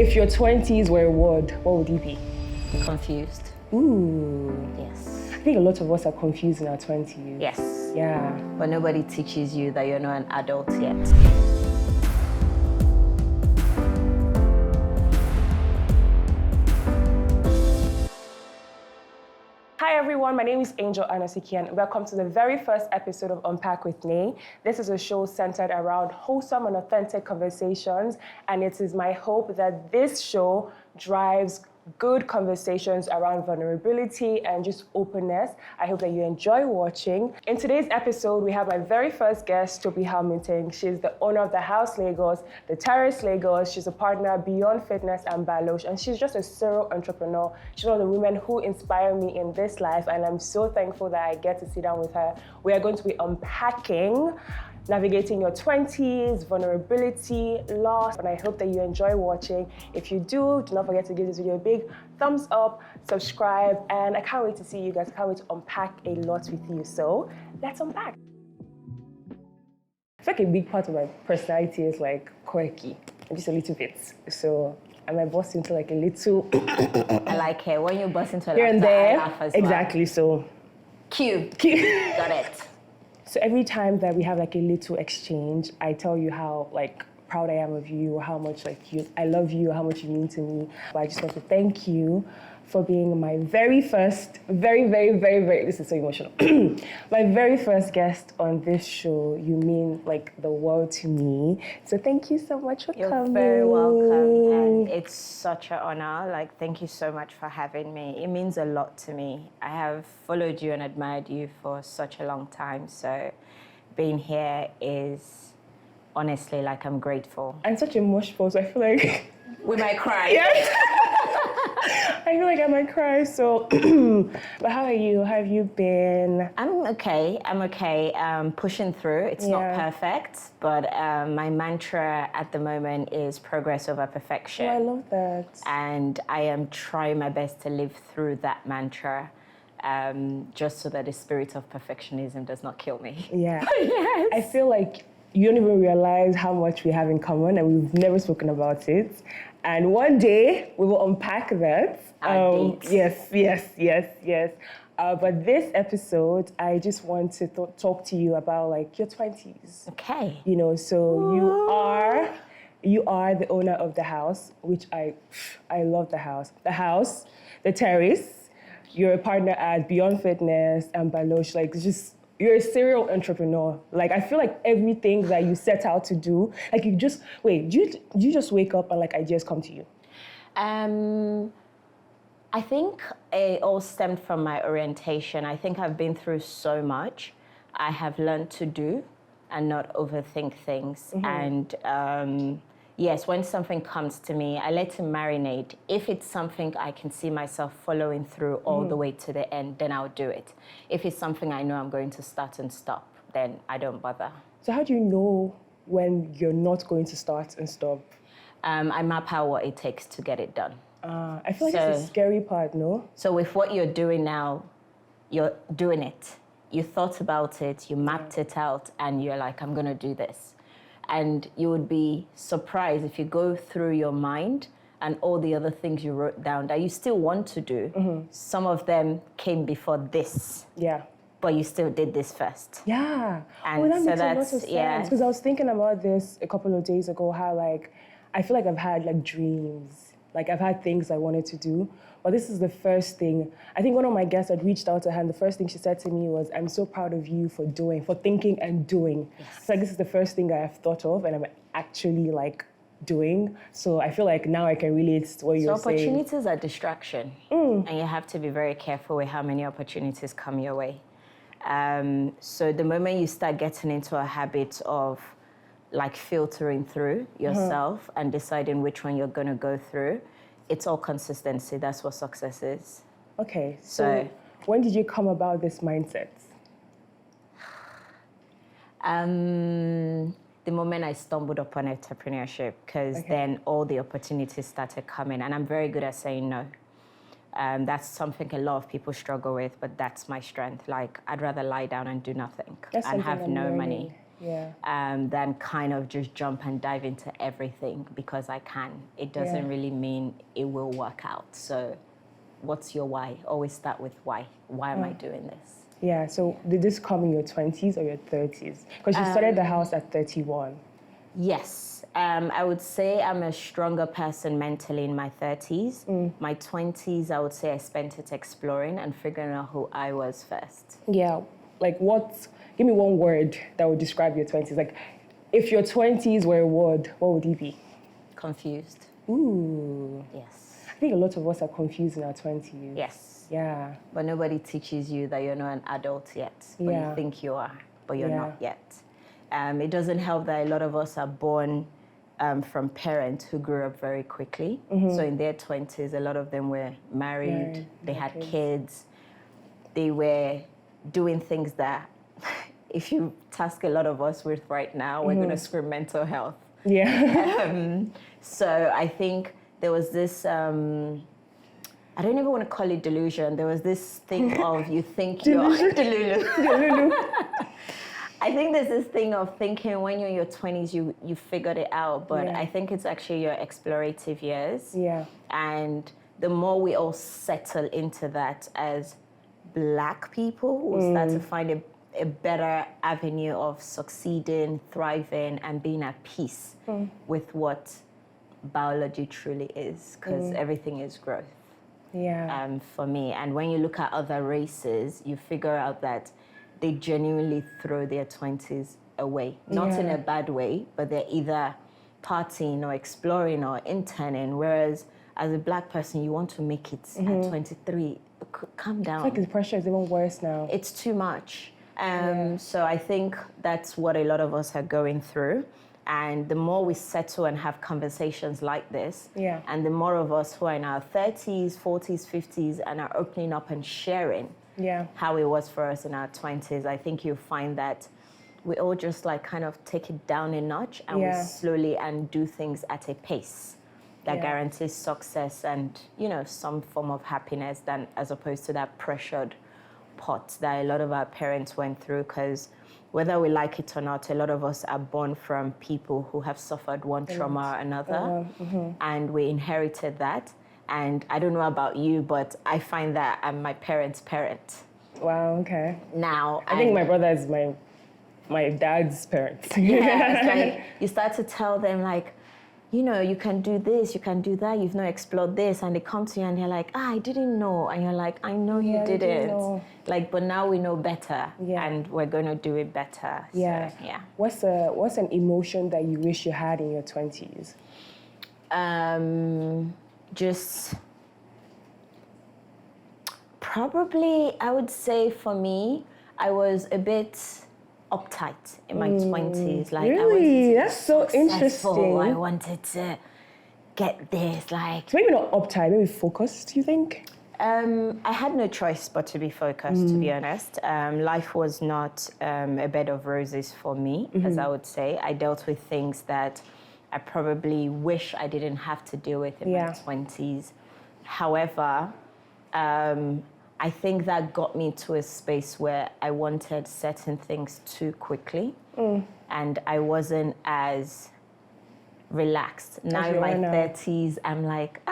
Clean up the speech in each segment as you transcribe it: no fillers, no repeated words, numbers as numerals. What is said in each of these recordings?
If your 20s were a word, what would it be? Confused. Ooh. Yes. I think a lot of us are confused in our 20s. Yes. Yeah. But nobody teaches you that you're not an adult yet. Hi everyone, my name is Angel Anosike and welcome to the very first episode of Unpack with Nay. This is a show centered around wholesome and authentic conversations, and it is my hope that this show drives good conversations around vulnerability and just openness. I hope that you enjoy watching. In today's episode, we have my very first guest, Tobi Hamilton. She's the owner of the House Lagos, the Terrace Lagos. She's a partner at Beyond Fitness and Baloche, and she's just a serial entrepreneur. She's one of the women who inspire me in this life, and I'm so thankful that I get to sit down with her. We are going to be unpacking navigating your 20s, vulnerability, loss, and I hope that you enjoy watching. If you do not forget to give this video a big thumbs up, subscribe, and I can't wait to see you guys. I can't wait to unpack a lot with you. So let's unpack. I feel like a big part of my personality is like quirky, just a little bit. So I might bust into like a little. I like it. When you bust into here laughter, and there. I laugh as Exactly. well. So Cute. Got it. So every time that we have like a little exchange, I tell you how like proud I am of you, how much like I love you, how much you mean to me. But I just want to thank you for being my very first, very, this is so emotional. My very first guest on this show. You mean like the world to me. So thank you so much for coming. You're very welcome. And it's such an honor. Like, thank you so much for having me. It means a lot to me. I have followed you and admired you for such a long time. So being here is honestly like I'm grateful. I'm such emotional, so I feel like we might cry. Yes. I feel like I might cry, so, but how are you? How have you been? I'm okay. Pushing through. It's not perfect, but my mantra at the moment is progress over perfection. Oh, I love that. And I am trying my best to live through that mantra, just so that the spirit of perfectionism does not kill me. Yeah. Yes. I feel like you don't even realize how much we have in common, and we've never spoken about it. And one day we will unpack that. Yes. But this episode, I just want to talk to you about like your 20s. Okay. You know, so you are the owner of the house, which I love the house. The house, the terrace. You're a partner at Beyond Fitness and Baloche. Like, you're a serial entrepreneur. Like, I feel like everything that you set out to do, like do you just wake up and like ideas come to you? I think it all stemmed from my orientation. I think I've been through so much. I have learned to do and not overthink things. Mm-hmm. And yes, when something comes to me, I let it marinate. If it's something I can see myself following through all the way to the end, then I'll do it. If it's something I know I'm going to start and stop, then I don't bother. So how do you know when you're not going to start and stop? I map out what it takes to get it done. I feel like it's a scary part, no? So with what you're doing now, you're doing it. You thought about it, you mapped it out, and you're like, I'm going to do this. And you would be surprised if you go through your mind and all the other things you wrote down that you still want to do. Some of them came before this. Yeah. But you still did this first. Yeah. And that makes a lot of sense. Yeah. Because I was thinking about this a couple of days ago, how like, I feel like I've had like dreams. Like I've had things I wanted to do, but this is the first thing. I think one of my guests had reached out to her, and the first thing she said to me was, I'm so proud of you for thinking and doing. Yes. So like, this is the first thing I have thought of, and I'm actually like doing. So I feel like now I can relate to what you're saying. So opportunities are distraction, and you have to be very careful with how many opportunities come your way. So the moment you start getting into a habit of like filtering through yourself and deciding which one you're going to go through, it's all consistency. That's what success is. Okay, so when did you come about this mindset? The moment I stumbled upon entrepreneurship, because then all the opportunities started coming, and I'm very good at saying no. That's something a lot of people struggle with, but that's my strength. Like, I'd rather lie down and do nothing and have no money. than kind of just jump and dive into everything because I can. It doesn't really mean it will work out. So what's your why? Always start with why. Why am I doing this? Yeah, so did this come in your 20s or your 30s? Because you started the house at 31. Yes. I would say I'm a stronger person mentally in my 30s. My 20s, I would say I spent it exploring and figuring out who I was first. Yeah, like give me one word that would describe your 20s. Like, if your 20s were a word, what would it be? Confused. Ooh. Yes. I think a lot of us are confused in our 20s. Yes. Yeah. But nobody teaches you that you're not an adult yet. But you think you are, but you're not yet. It doesn't help that a lot of us are born from parents who grew up very quickly. So in their 20s, a lot of them were married, they had kids, they were doing things that if you task a lot of us with right now, we're going to scream mental health. Yeah. So I think there was this, I don't even want to call it delusion. There was this thing of you think you're delulu. I think there's this thing of thinking when you're in your 20s, you figured it out. But I think it's actually your explorative years. Yeah. And the more we all settle into that as Black people, we'll start to find a better avenue of succeeding, thriving, and being at peace with what biology truly is, because everything is growth. Yeah. For me. And when you look at other races, you figure out that they genuinely throw their 20s away. Not in a bad way, but they're either partying or exploring or interning, whereas as a Black person, you want to make it at 23. Calm down. I feel like the pressure is even worse now. It's too much. So I think that's what a lot of us are going through. And the more we settle and have conversations like this, and the more of us who are in our 30s, 40s, 50s, and are opening up and sharing how it was for us in our 20s, I think you'll find that we all just like kind of take it down a notch and we slowly and do things at a pace that guarantees success and, you know, some form of happiness than as opposed to that pressured pot that a lot of our parents went through. Because whether we like it or not, a lot of us are born from people who have suffered one trauma or another, and we inherited that. And I don't know about you, but I find that I'm my parents' parent. Wow, okay. Now, I think my brother is my dad's parents. It's like you start to tell them like, you know, you can do this, you can do that, you've not explored this, and they come to you and they're like, I didn't know. And you're like, I know you didn't. Like, but now we know better, and we're going to do it better. Yeah. So, What's an emotion that you wish you had in your 20s? Just probably, I would say for me, I was a bit uptight in my 20s. Like, really? I That's so interesting. I wanted to get this, like... So maybe not uptight, maybe focused, you think? I had no choice but to be focused, to be honest. Life was not a bed of roses for me, as I would say. I dealt with things that I probably wish I didn't have to deal with in my 20s. However, I think that got me to a space where I wanted certain things too quickly, and I wasn't as relaxed. Now in my 30s, I'm like,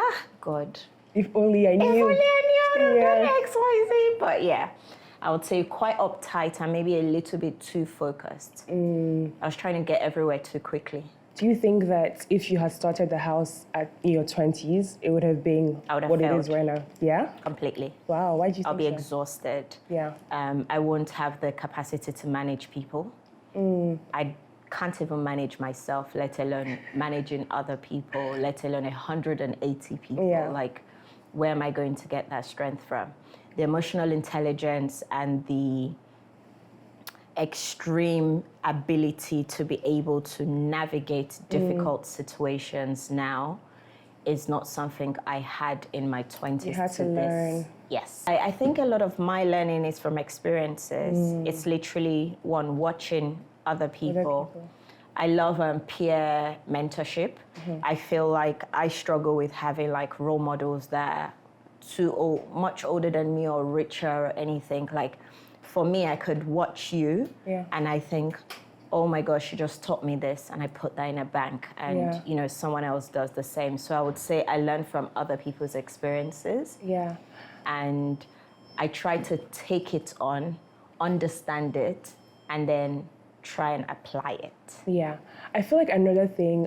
God. If only I knew. If only I knew how to do X, Y, Z. But yeah, I would say quite uptight and maybe a little bit too focused. I was trying to get everywhere too quickly. Do you think that if you had started the house in your 20s, it would have been what it is right now? Yeah? Completely. Wow, why do you think I'll be so? exhausted. Yeah. I won't have the capacity to manage people. I can't even manage myself, let alone managing other people, let alone 180 people. Yeah. Like, where am I going to get that strength from? The emotional intelligence and the extreme ability to be able to navigate difficult situations now is not something I had in my 20s. You had to learn. Yes. I think a lot of my learning is from experiences. It's literally watching other people. I love peer mentorship. I feel like I struggle with having like role models that are much older than me or richer or anything. Like, for me, I could watch you and I think, oh my gosh, you just taught me this, and I put that in a bank, and you know, someone else does the same. So I would say I learn from other people's experiences. Yeah. And I try to take it on, understand it, and then try and apply it. Yeah. I feel like another thing,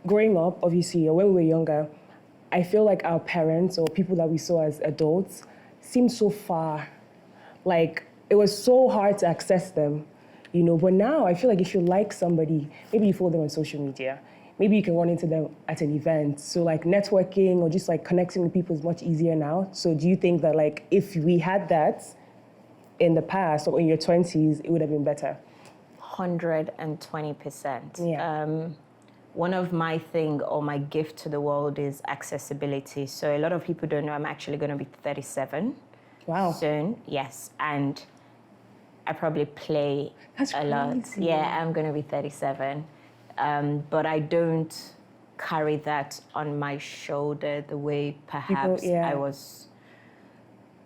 growing up, obviously, or when we were younger, I feel like our parents or people that we saw as adults seemed so far. Like, it was so hard to access them, you know. But now I feel like if you like somebody, maybe you follow them on social media, maybe you can run into them at an event. So like networking or just like connecting with people is much easier now. So do you think that like if we had that in the past or in your 20s, it would have been better? 120%. Yeah. One of my thing or my gift to the world is accessibility. So a lot of people don't know I'm actually going to be 37 soon. Yes. And I probably play a lot. Yeah, I'm going to be 37. But I don't carry that on my shoulder the way perhaps I was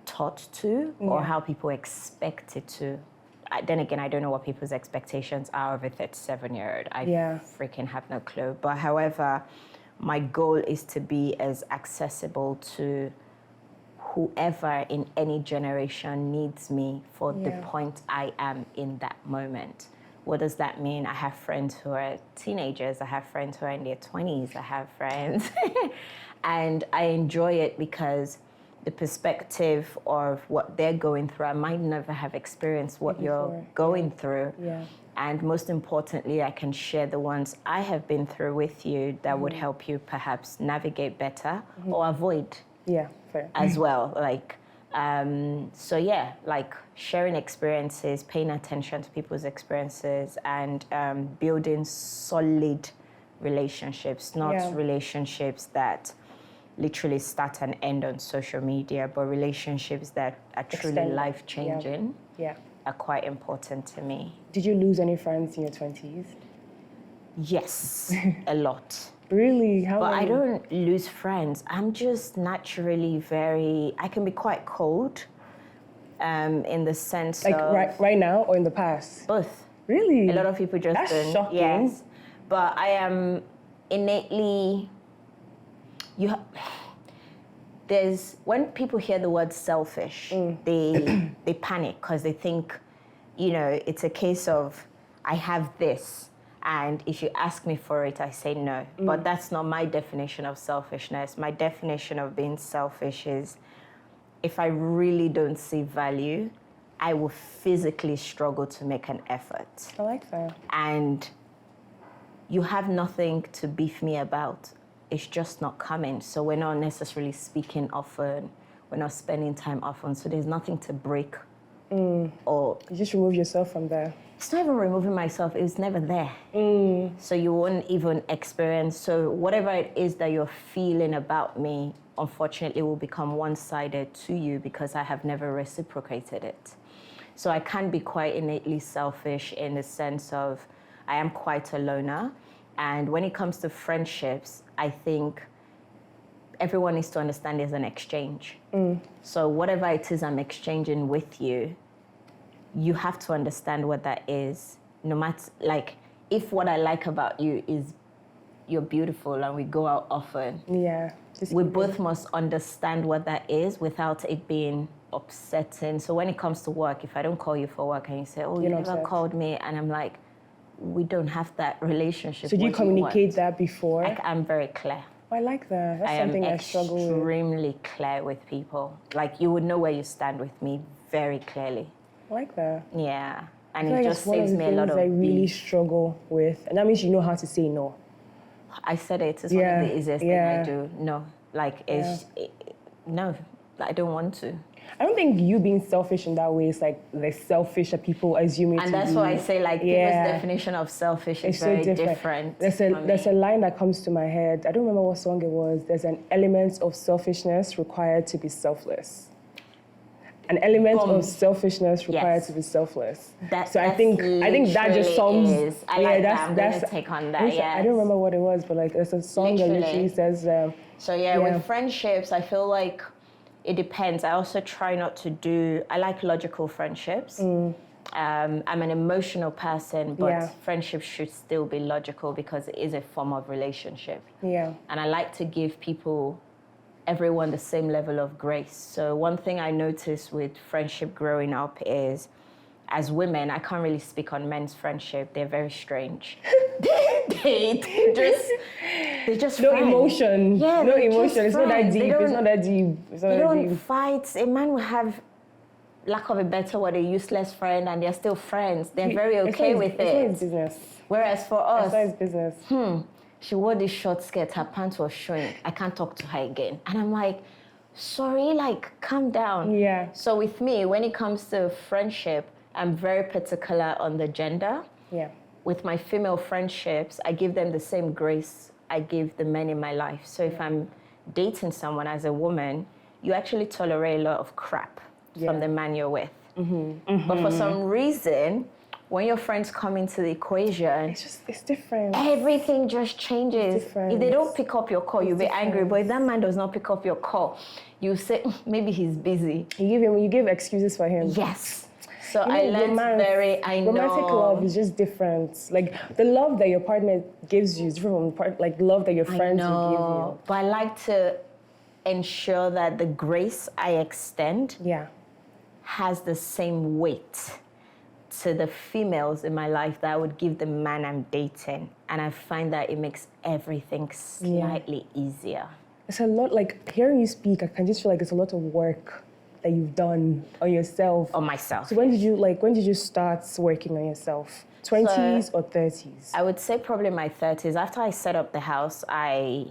taught to or how people expect it to. Then again, I don't know what people's expectations are of a 37-year-old. I freaking have no clue. But however, my goal is to be as accessible to whoever in any generation needs me for the point I am in that moment. What does that mean? I have friends who are teenagers. I have friends who are in their 20s. I have friends. And I enjoy it because the perspective of what they're going through, I might never have experienced what you're going through. Yeah. And most importantly, I can share the ones I have been through with you that would help you perhaps navigate better or avoid as well. Like, so yeah, like sharing experiences, paying attention to people's experiences, and building solid relationships, not relationships that literally start and end on social media, but relationships that are truly life-changing are quite important to me. Did you lose any friends in your 20s? Yes, a lot. Really? How But many? I don't lose friends. I'm just naturally I can be quite cold in the sense like of... right now or in the past? Both. Really? A lot of people just That's don't. shocking. Yes. But I am innately... when people hear the word selfish, they panic because they think, you know, it's a case of I have this, and if you ask me for it, I say no. But that's not my definition of selfishness. My definition of being selfish is if I really don't see value, I will physically struggle to make an effort. I like that. And you have nothing to beef me about. It's just not coming. So we're not necessarily speaking often. We're not spending time often. So there's nothing to break. Or you just remove yourself from there. It's not even removing myself. It was never there. So you won't even experience. So whatever it is that you're feeling about me, unfortunately, will become one-sided to you because I have never reciprocated it. So I can be quite innately selfish in the sense of I am quite a loner. And when it comes to friendships, I think everyone needs to understand there's an exchange. So whatever it is I'm exchanging with you, you have to understand what that is. No matter, like, if what I like about you is you're beautiful and we go out often, we both must understand what that is without it being upsetting. So when it comes to work, if I don't call you for work and you say, oh, you never called me, and I'm like, we don't have that relationship. So do you communicate that before? I'm very clear. I like that. That's something I struggle with. I am extremely clear with people. Like, you would know where you stand with me very clearly. I like that. Yeah. And it just saves me a lot of I really struggle with. And that means you know how to say no. I said it. It's one of the easiest thing I do. No. Like, no, I don't want to. I don't think you being selfish in that way is like the selfish that people assume it to be. And that's why I say, like, people's definition of selfish is very different. There's a line that comes to my head. I don't remember what song it was. There's an element of selfishness required to be selfless. An element of selfishness required to be selfless. I think that just sums. I like that. I'm going to take on that. I don't remember what it was, but like there's a song that literally says. With friendships, I feel like it depends. I also try not to do. I like logical friendships. I'm an emotional person, but Yeah. friendship should still be logical because it is a form of relationship. Yeah. And I like to give everyone the same level of grace. So one thing I noticed with friendship growing up is, as women, I can't really speak on men's friendship. They're very strange. They're just No friends. emotion. Yeah, no they're just emotion. It's not that friends. deep. It's not that deep. It's not They that don't deep. fight. A man will have, lack of a better word, a useless friend, and they're still friends. They're very okay with It's not it. his business. Whereas for It's us, not his business. she wore this short skirt, her pants was showing. I can't talk to her again. And I'm like, sorry, like, calm down. Yeah. So with me, when it comes to friendship, I'm very particular on the gender. Yeah. With my female friendships, I give them the same grace I give the men in my life. So if I'm dating someone as a woman, you actually tolerate a lot of crap from the man you're with. But for some reason, when your friends come into the equation, It's different. everything just changes. different. If they don't pick up your call, you'll be angry. different. But if that man does not pick up your call, you say, maybe he's busy. You give excuses for him. Yes. So You I know, learned romantic love is just different. Like the love that your partner gives you is different from the love that your friends will give you. But I like to ensure that the grace I extend Yeah. has the same weight to the females in my life that I would give the man I'm dating. And I find that it makes everything slightly easier. It's a lot, like hearing you speak, I can just feel like it's a lot of work that you've done on yourself. On myself. So when did you start working on yourself? 20s or 30s? I would say probably my 30s. After I set up the house, I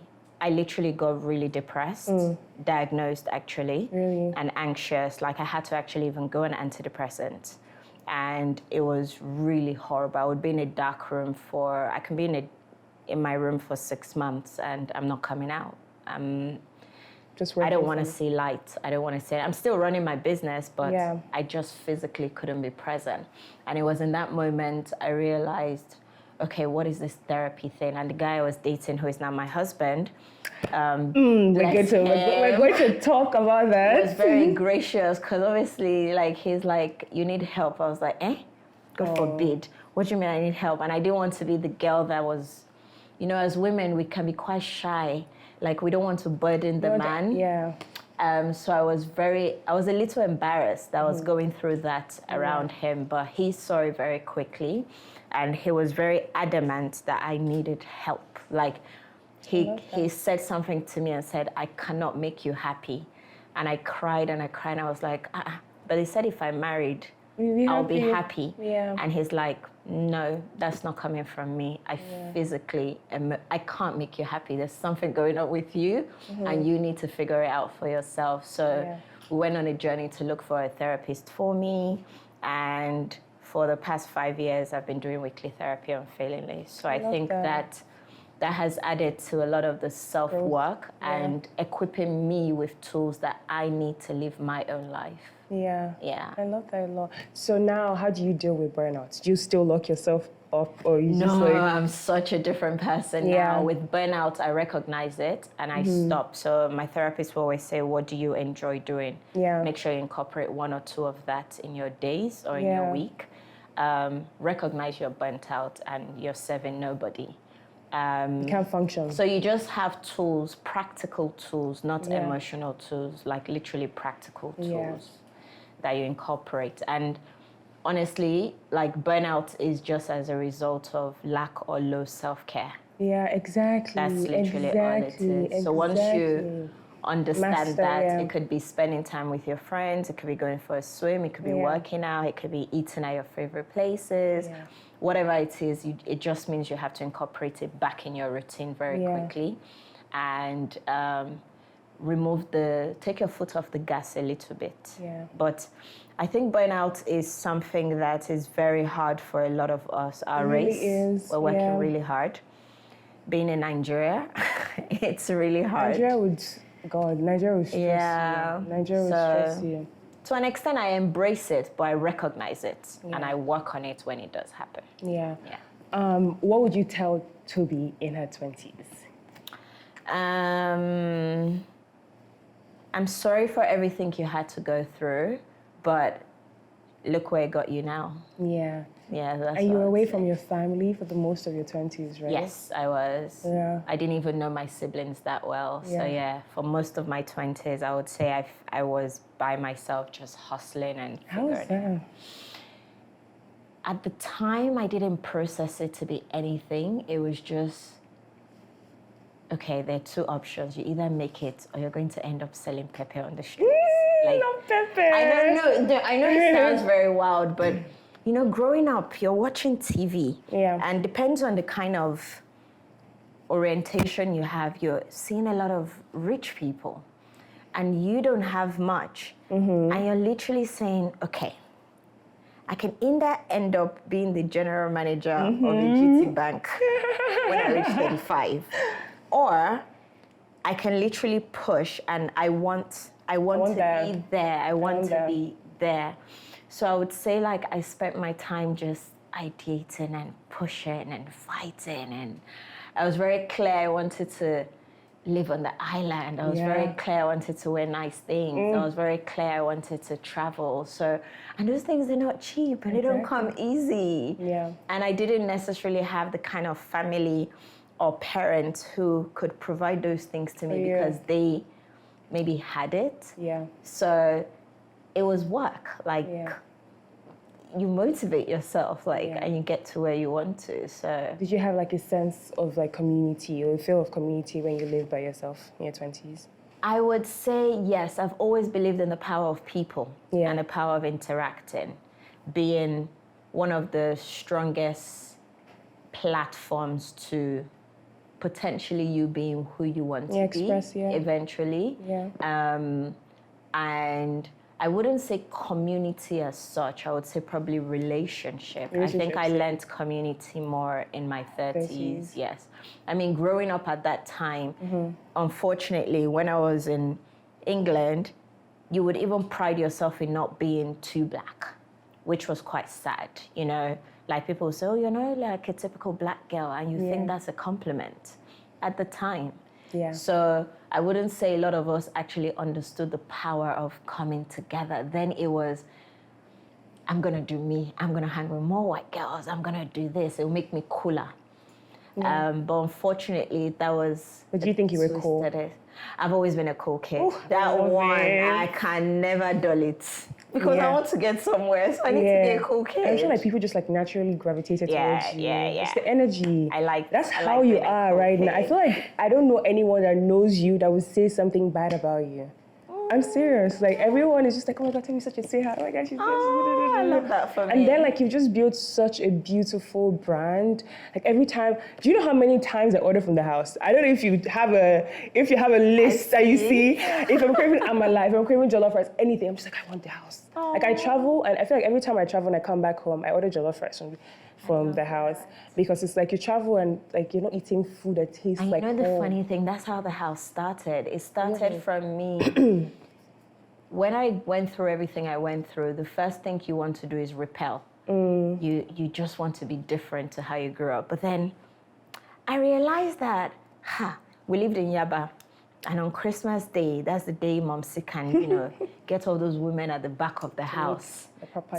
literally got really depressed, diagnosed actually, Really? and anxious. Like I had to actually even go on antidepressants. And it was really horrible. I would be in a dark room I can be in my room for 6 months and I'm not coming out. I don't want to see light. I don't want to see it. I'm still running my business, but I just physically couldn't be present. And it was in that moment I realized, okay, what is this therapy thing? And the guy I was dating, who is now my husband, we're going to talk about that. He was very gracious because obviously, like, he's like, you need help. I was like, God forbid. What do you mean I need help? And I didn't want to be the girl that was, as women, we can be quite shy. Like, we don't want to burden the man. Yeah. So I was a little embarrassed that I was going through that around him, but he saw it very quickly. And he was very adamant that I needed help. Like, he said something to me and said, I cannot make you happy. And I cried and I cried and I was like, But he said if I'm married, I'll be happy. Yeah. And he's like, no, that's not coming from me. I can't make you happy. There's something going on with you and you need to figure it out for yourself. So we went on a journey to look for a therapist for me. And for the past 5 years, I've been doing weekly therapy unfailingly. So I think that has added to a lot of the self-work and equipping me with tools that I need to live my own life. Yeah. Yeah. I love that a lot. So now, how do you deal with burnout? Do you still lock yourself up or you No, just like... I'm such a different person now. With burnout, I recognize it and I stop. So my therapist will always say, what do you enjoy doing? Yeah. Make sure you incorporate 1 or 2 of that in your days or in your week. Recognize you're burnt out and you're serving nobody. You can't function. So you just have tools, practical tools, not emotional tools, like literally practical tools that you incorporate. And honestly, like burnout is just as a result of lack or low self-care. Yeah, exactly. That's literally all it is. So once you understand that, it could be spending time with your friends, it could be going for a swim, it could be working out, it could be eating at your favorite places. Yeah. Whatever it is, it just means you have to incorporate it back in your routine very quickly. And take your foot off the gas a little bit. Yeah. But I think burnout is something that is very hard for a lot of us. Our race, we're working really hard. Being in Nigeria, it's really hard. Nigeria would stress you. Nigeria would stress you. To an extent, I embrace it, but I recognize it and I work on it when it does happen. Yeah. What would you tell Tobi in her 20s? I'm sorry for everything you had to go through, but look where it got you now. Yeah. Yeah, that's And you what were I away would from say. your family for the most of your 20s, right? Yes, I was. Yeah. I didn't even know my siblings that well. So Yeah. yeah, for most of my 20s, I would say I was by myself, just hustling and How was figuring it out. that? At the time, I didn't process it to be anything. It was just, okay, there are two options. You either make it or you're going to end up selling pepper on the streets. Love Pepe. I don't know. I know it sounds very wild, but you know, growing up, you're watching TV. Yeah. And depends on the kind of orientation you have, you're seeing a lot of rich people and you don't have much. And you're literally saying, okay, I can either end up being the general manager of a GT bank when I reach 35, or I can literally push and I want to be there. I want to be there. So I would say like I spent my time just ideating and pushing and fighting, and I was very clear I wanted to live on the island. I was very clear I wanted to wear nice things. I was very clear I wanted to travel. So, and those things are not cheap and they don't come easy. Yeah. And I didn't necessarily have the kind of family or parents who could provide those things to me because they maybe had it. Yeah. So it was work. Like you motivate yourself, and you get to where you want to. So Did you have like a sense of like community or a feel of community when you lived by yourself in your 20s? I would say yes. I've always believed in the power of people and the power of interacting, being one of the strongest platforms to potentially you being who you want to be eventually. And I wouldn't say community as such. I would say probably relationship. I think I learned community more in my 30s. Yes. I mean, growing up at that time, unfortunately, when I was in England, you would even pride yourself in not being too black, which was quite sad. You know, like people would say, oh, you're not like a typical black girl, and you think that's a compliment at the time. Yeah. So I wouldn't say a lot of us actually understood the power of coming together. Then it was, I'm gonna do me. I'm gonna hang with more white girls. I'm gonna do this. It'll make me cooler. But unfortunately, that was. But do you think you were cool? I've always been a cool kid. Ooh, that one, I can never dull it. Because I want to get somewhere, so I need to be a cool kid. I'm sure like people just like naturally gravitated towards you. It's the energy. That's I how like you being a are cool right kid. now. I feel like I don't know anyone that knows you that would say something bad about you. I'm serious. Like everyone is just like, oh my God, tell me such a say hi. Oh my God, she's I love that for me. And then like you've just built such a beautiful brand. Like every time, do you know how many times I order from the house? I don't know if you have a list that you see. If I'm craving amala, if I'm craving jollof rice, anything, I'm just like, I want the house. Like I travel, and I feel like every time I travel and I come back home, I order jollof rice from the house, because it's like you travel and like you're not eating food that tastes like home. You know the funny thing, that's how the house started. It started from me. When I went through everything I went through, the first thing you want to do is repel. You just want to be different to how you grew up. But then I realized that, we lived in Yaba. And on Christmas Day, that's the day Momsi can, get all those women at the back of the house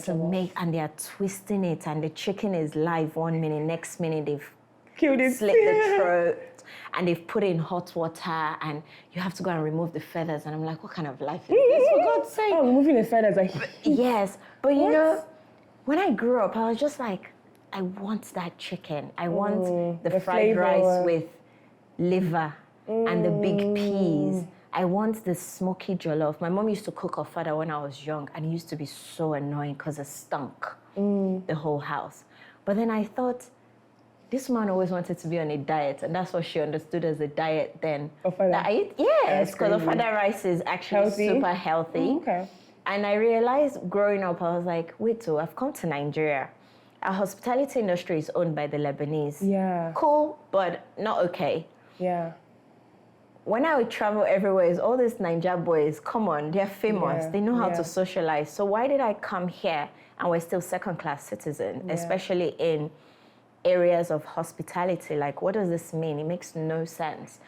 to make, and they are twisting it, and the chicken is live 1 minute, next minute they've slit the throat, and they've put it in hot water, and you have to go and remove the feathers. And I'm like, what kind of life is this, for God's sake? Oh, removing the feathers, like yes, but you know, when I grew up, I was just like, I want that chicken. I want the fried rice with liver. And the big peas. I want the smoky jollof. My mom used to cook ofada when I was young, and it used to be so annoying because it stunk the whole house. But then I thought, this man always wanted to be on a diet, and that's what she understood as a diet then. Ofada? Yes, because ofada rice is actually super healthy. Okay. And I realized growing up, I was like, wait, so I've come to Nigeria. Our hospitality industry is owned by the Lebanese. Yeah. Cool, but not okay. Yeah. When I would travel everywhere, it's all these Naija boys, come on, they're famous. They know how to socialize. So why did I come here and we're still second-class citizens, especially in areas of hospitality? Like, what does this mean? It makes no sense.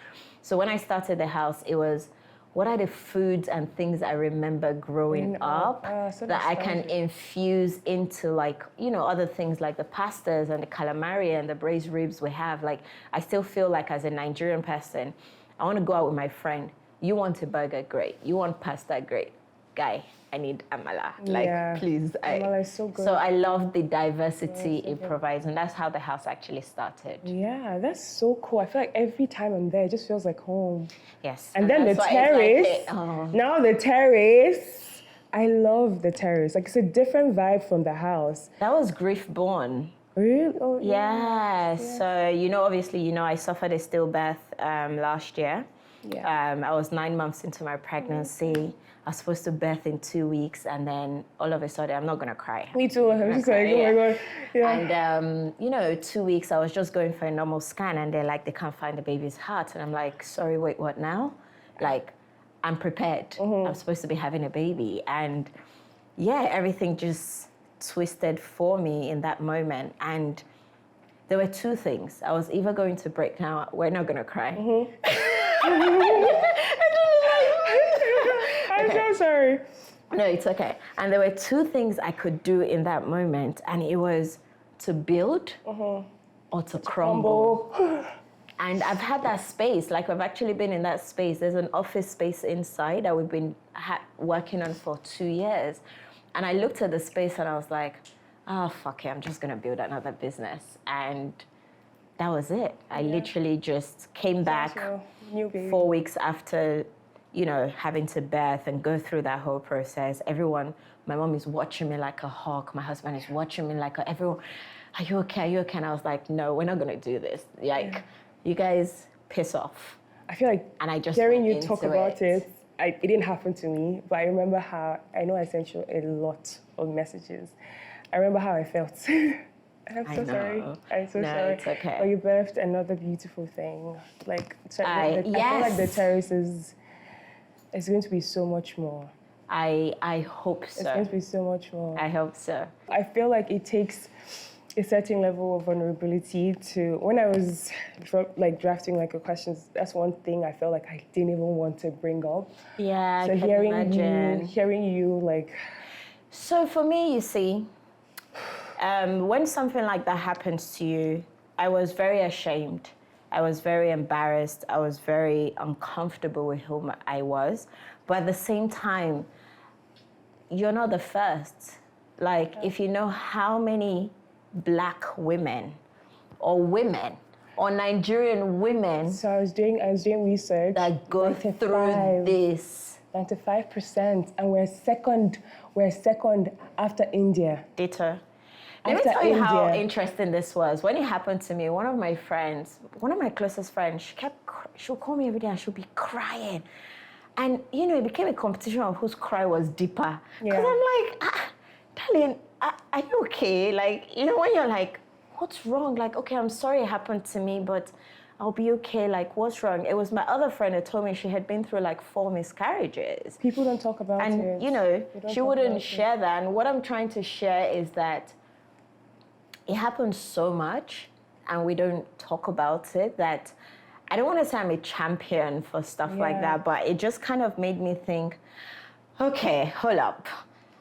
So when I started the house, it was, what are the foods and things I remember growing up so that I can nostalgic. infuse into, like, you know, other things like the pastas and the calamari and the braised ribs we have. Like, I still feel like as a Nigerian person, I want to go out with my friend. You want a burger? Great. You want pasta? Great. Guy, I need amala. Like, please. Amala is so good. So I love the diversity it provides, and that's how the house actually started. Yeah, that's so cool. I feel like every time I'm there, it just feels like home. Yes. And then the that's why terrace. it's like Now the terrace. I love the terrace. Like, it's a different vibe from the house. that was grief born. Really? Oh, Yeah. So, you know, obviously, you know, I suffered a stillbirth last year. Yeah. I was 9 months into my pregnancy. I was supposed to birth in 2 weeks, and then all of a sudden, I'm not gonna cry. Me too. I'm just like, oh my God. Yeah. And, you know, 2 weeks, I was just going for a normal scan, and they're like, they can't find the baby's heart. And I'm like, sorry, wait, what now? Like, I'm prepared. I'm supposed to be having a baby. And yeah, everything just twisted for me in that moment. And there were two things. I was either going to break down, we're not gonna cry. I'm so sorry. No, it's okay. And there were two things I could do in that moment, and it was to build or to crumble. And I've had that space, like I've actually been in that space. There's an office space inside that we've been working on for 2 years. And I looked at the space and I was like, oh, fuck it, I'm just gonna build another business. And that was it. I literally just came back New baby. 4 weeks after, you know, having to birth and go through that whole process. Everyone, my mom is watching me like a hawk. My husband is watching me like everyone, are you okay? Are you okay? And I was like, no, we're not gonna do this. Like, you guys piss off. I feel like and I just hearing went you talk into about it, it didn't happen to me, but I remember how, I know I sent you a lot of messages. I remember how I felt. I'm so sorry. I'm so sorry. It's okay. But you birthed another beautiful thing. Like, I feel like the terrace is going to be so much more. I hope so. It's going to be so much more. I hope so. I feel like it takes a certain level of vulnerability to, when I was like drafting like your questions, that's one thing I felt like I didn't even want to bring up. Yeah, so I can imagine. hearing you like. So for me, you see, when something like that happens to you, I was very ashamed. I was very embarrassed. I was very uncomfortable with whom I was. But at the same time, you're not the first. Like, if you know how many Black women or Nigerian women So I was doing research that go through this. 95%, and we're second after India. Ditto. Let me After tell you how India. interesting this was. When it happened to me, one of my closest friends, she'll call me every day and she'll be crying. And, you know, it became a competition of whose cry was deeper. Because I'm like, darling, are you okay? Like, you know, when you're like, what's wrong? Like, okay, I'm sorry it happened to me, but I'll be okay. Like, what's wrong? It was my other friend that told me she had been through like 4 miscarriages. People don't talk about it. And, you know, she wouldn't share that. And what I'm trying to share is that it happens so much and we don't talk about it that I don't want to say I'm a champion for stuff like that, but it just kind of made me think, okay, hold up.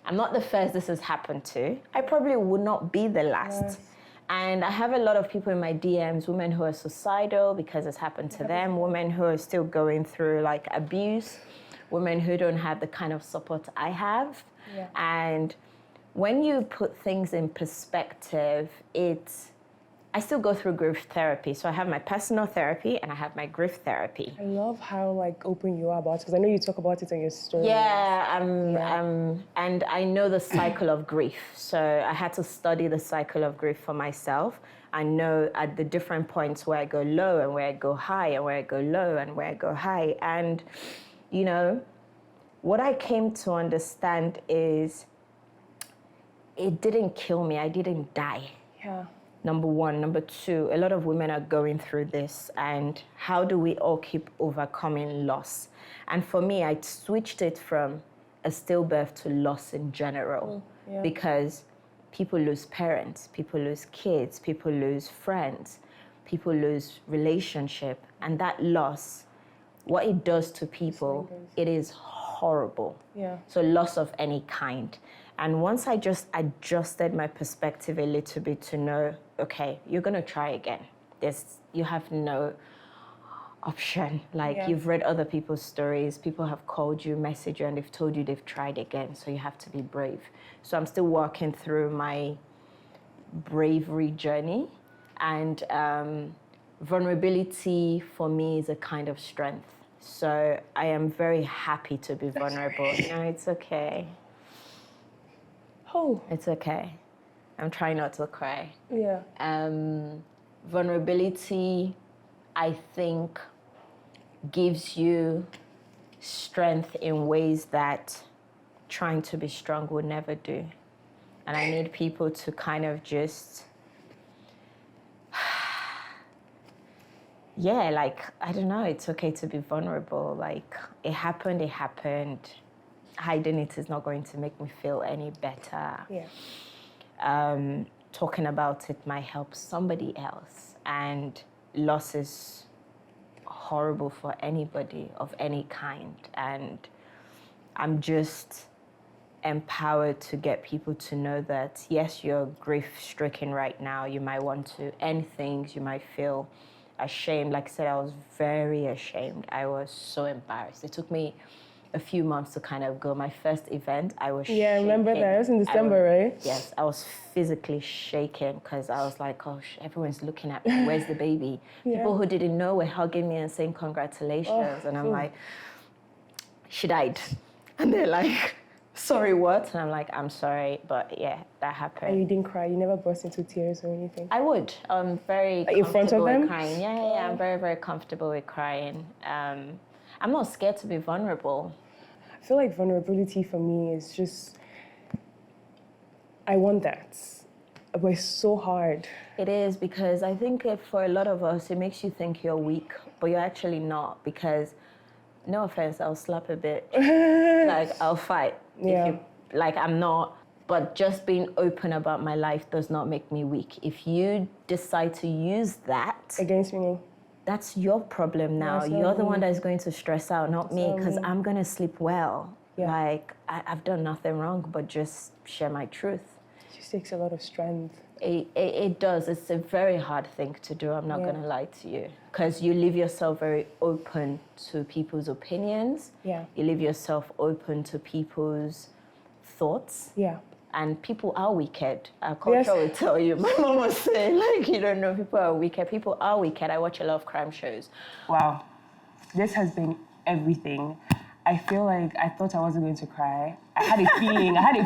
I'm not the first this has happened to. I probably would not be the last. Yes. And I have a lot of people in my DMs, women who are suicidal because it's happened to them, women who are still going through like abuse, women who don't have the kind of support I have. Yeah. And when you put things in perspective, I still go through grief therapy. So I have my personal therapy and I have my grief therapy. I love how like open you are about it, because I know you talk about it in your story. And I know the cycle of grief. So I had to study the cycle of grief for myself. I know at the different points where I go low and where I go high and where I go low and where I go high. And, you know, what I came to understand is it didn't kill me. I didn't die. Yeah. Number one. Number two, a lot of women are going through this, and how do we all keep overcoming loss? And for me, I switched it from a stillbirth to loss in general, because people lose parents, people lose kids, people lose friends, people lose relationship, and that loss what it does to people, it is horrible. Yeah. So loss of any kind. And once I just adjusted my perspective a little bit to know, okay, you're going to try again. You have no option. Like, you've read other people's stories. People have called you, messaged you, and they've told you they've tried again. So you have to be brave. So I'm still working through my bravery journey. And vulnerability for me is a kind of strength. So I am very happy to be vulnerable. No, it's okay. Oh. It's okay. I'm trying not to cry. Yeah. Vulnerability, I think, gives you strength in ways that trying to be strong will never do. And I need people to kind of just, I don't know, it's okay to be vulnerable. Like, it happened. Hiding it is not going to make me feel any better. Yeah. Talking about it might help somebody else. And loss is horrible for anybody of any kind. And I'm just empowered to get people to know that, yes, you're grief-stricken right now. You might want to end things. You might feel ashamed. Like I said, I was very ashamed. I was so embarrassed. It took me a few months to kind of go. My first event, I was shaking. I remember that. It was in December, right? Yes, I was physically shaking because I was like, oh, everyone's looking at me. Where's the baby? People who didn't know were hugging me and saying congratulations. And I'm like, she died. And they're like, sorry, what? And I'm like, I'm sorry, but yeah, that happened. And you didn't cry? You never burst into tears or anything? I would. I'm very in front of them? with crying. Yeah, I'm very, very comfortable with crying. I'm not scared to be vulnerable. I feel like vulnerability for me is just, I want that, but it's so hard. It is, because I think for a lot of us, it makes you think you're weak, but you're actually not, because, no offense, I'll slap a bitch. Like, I'll fight. Yeah. I'm not, but just being open about my life does not make me weak. If you decide to use that Against me? That's your problem now. You're the one that is going to stress out, not me, because I'm going to sleep well. Yeah. Like, I've done nothing wrong, but just share my truth. It just takes a lot of strength. It does. It's a very hard thing to do. I'm not going to lie to you. Because you leave yourself very open to people's opinions. Yeah. You leave yourself open to people's thoughts. Yeah. And people are wicked. Our culture will tell you. My mom was saying, like, you don't know, people are wicked. People are wicked. I watch a lot of crime shows. Wow. This has been everything. I feel like I thought I wasn't going to cry. I had a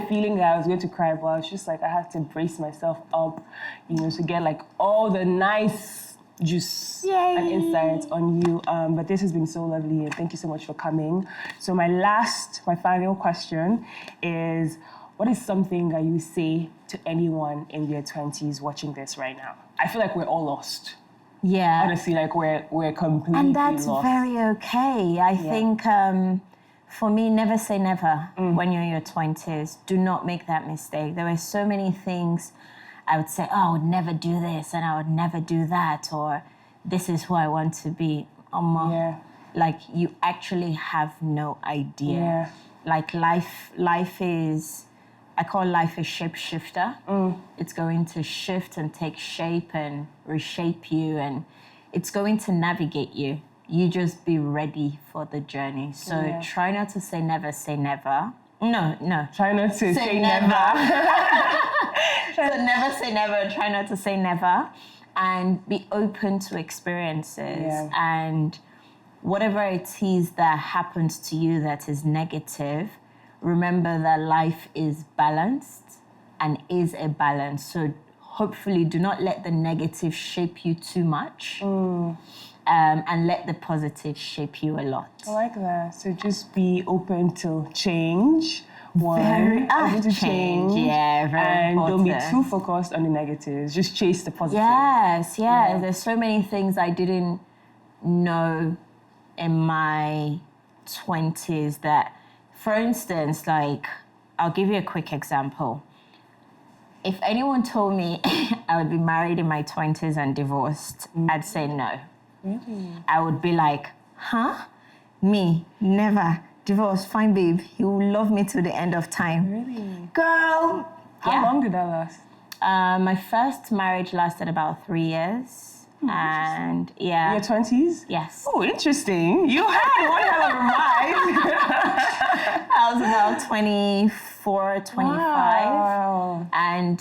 feeling that I was going to cry, but I was just like, I had to brace myself up, to get like all the nice juice and insights on you. But this has been so lovely, and thank you so much for coming. So my final question is, what is something that you say to anyone in their 20s watching this right now? I feel like we're all lost. Yeah. Honestly, like we're completely lost. And that's very okay. I think for me, never say never when you're in your 20s. Do not make that mistake. There were so many things I would say, I would never do this and I would never do that, or this is who I want to be. Like, you actually have no idea. Yeah. Like, life is, I call life a shapeshifter. It's going to shift and take shape and reshape you, and it's going to navigate you. You just be ready for the journey. So try not to say never, say never. No. Try not to say never. So never say never, try not to say never. And be open to experiences. Yeah. And whatever it is that happens to you that is negative, remember that life is balanced and is a balance. So hopefully do not let the negative shape you too much. And let the positive shape you a lot. I like that. So just be open to change. Open to change. Yeah, very and important. don't be too focused on the negatives. Just chase the positive. Yes. There's so many things I didn't know in my 20s that, for instance, like, I'll give you a quick example. If anyone told me I would be married in my 20s and divorced, I'd say no. I would be like, huh? me, never. Divorce, fine babe. He will love me to the end of time. Really? Girl. How long did that last? My first marriage lasted about 3 years. And yeah. Your 20s? Yes. Oh, interesting. You had one hell of a ride. I was about 24, 25. Wow. And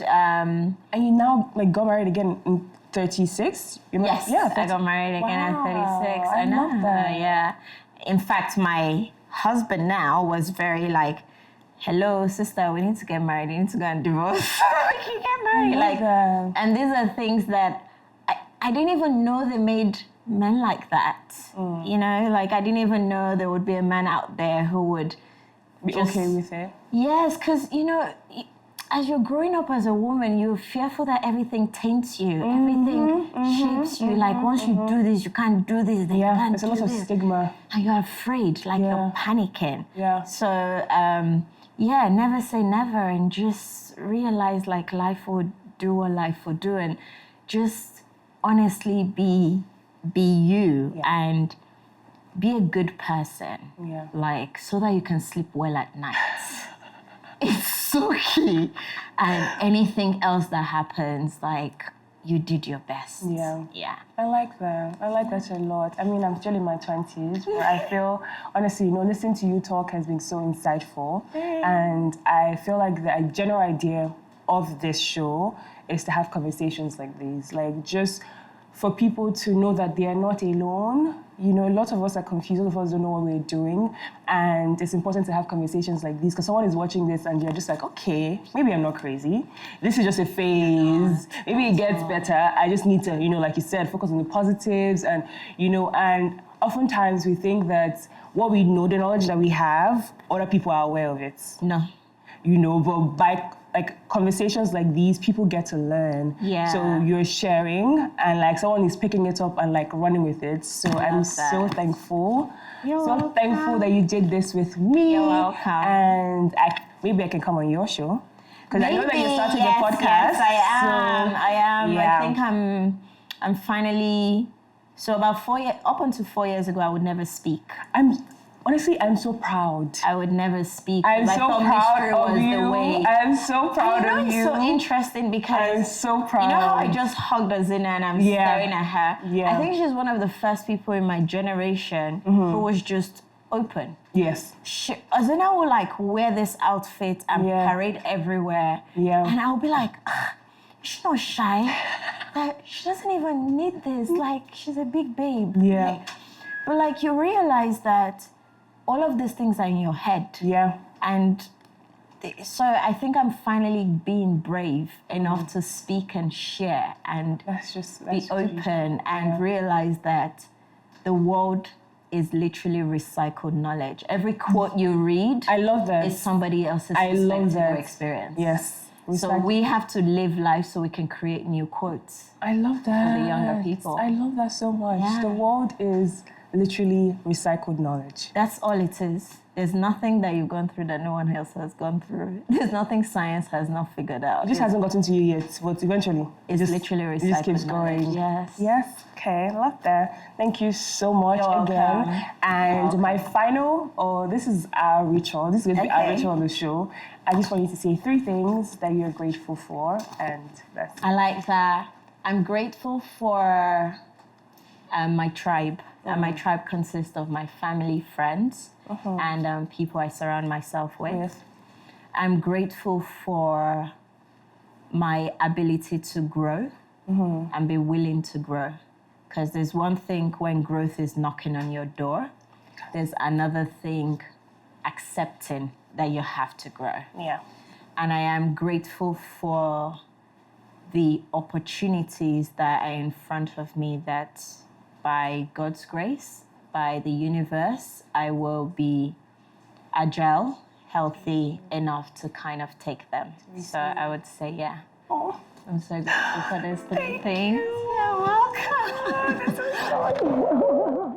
you now like got married again in 36? yes, Yeah, I got married again at 36. I know. love that. Yeah. In fact, my husband now was very like, hello, sister, we need to get married. You need to go and divorce. We can get married. Like, and these are things that I didn't even know they made men like that. You know, like I didn't even know there would be a man out there who would be okay with it. Yes, because, you know, as you're growing up as a woman, you're fearful that everything taints you. Everything shapes you. Like, once you do this, you can't do this. Then you can't there's a lot of stigma. And you're afraid, like you're panicking. Yeah. So, never say never and just realize, like, life will do what life will do. And just honestly be you and be a good person. Yeah. Like, so that you can sleep well at night. It's so key. And anything else that happens, like, you did your best. Yeah. Yeah. I like that. I like that a lot. I mean, I'm still in my 20s, but I feel, honestly, you know, listening to you talk has been so insightful. And I feel like the general idea of this show is to have conversations like these, like just for people to know that they are not alone. You know, a lot of us are confused, a lot of us don't know what we're doing, and it's important to have conversations like these because someone is watching this and you're just like, okay, maybe I'm not crazy. This is just a phase. Maybe it gets better. I just need to, you know, like you said, focus on the positives and, you know, and oftentimes we think that what we know, the knowledge that we have, other people are aware of it. No. You know, but by like conversations like these, people get to learn. Yeah. So you're sharing and like someone is picking it up and like running with it. So I'm so thankful. You're so welcome. Thankful that you did this with me. You're welcome. And maybe I can come on your show. Because I know that you're starting a podcast. Yes, I am. Yeah. I think I'm finally, so about 4 years, up until 4 years ago, I would never speak. Honestly, I'm so proud. I would never speak. I'm so proud of you. The way. I'm so proud of you. It's so interesting because I'm so proud. You know how I just hugged Azina and I'm staring at her? Yeah. I think she's one of the first people in my generation who was just open. Yes. Azina will like wear this outfit and parade everywhere. Yeah. And I'll be like, she's not shy. Like, she doesn't even need this. Like, she's a big babe. Yeah. But like you realize that all of these things are in your head. Yeah. And so I think I'm finally being brave enough to speak and share and be open and realize that the world is literally recycled knowledge. Every quote you read, I love that, is somebody else's perspective or experience. Yes. So we have to live life so we can create new quotes. I love that. For the younger people. I love that so much. Yeah. The world is literally recycled knowledge. That's all it is. There's nothing that you've gone through that no one else has gone through. There's nothing science has not figured out. It just hasn't gotten to you yet, but eventually. It's literally recycled. It just keeps going. Yes. Yes. Okay, I love that. Thank you so much again. And my final, this is our ritual. This is going to be our ritual on the show. I just want you to say 3 things that you're grateful for, and that's I like that. I'm grateful for my tribe. And my tribe consists of my family, friends, and people I surround myself with. Yes. I'm grateful for my ability to grow and be willing to grow. Because there's one thing when growth is knocking on your door, there's another thing accepting that you have to grow. Yeah. And I am grateful for the opportunities that are in front of me that by God's grace, by the universe, I will be agile, healthy enough to kind of take them. So I would say, yeah. Oh. I'm so grateful for those 3 things. You're welcome. This is so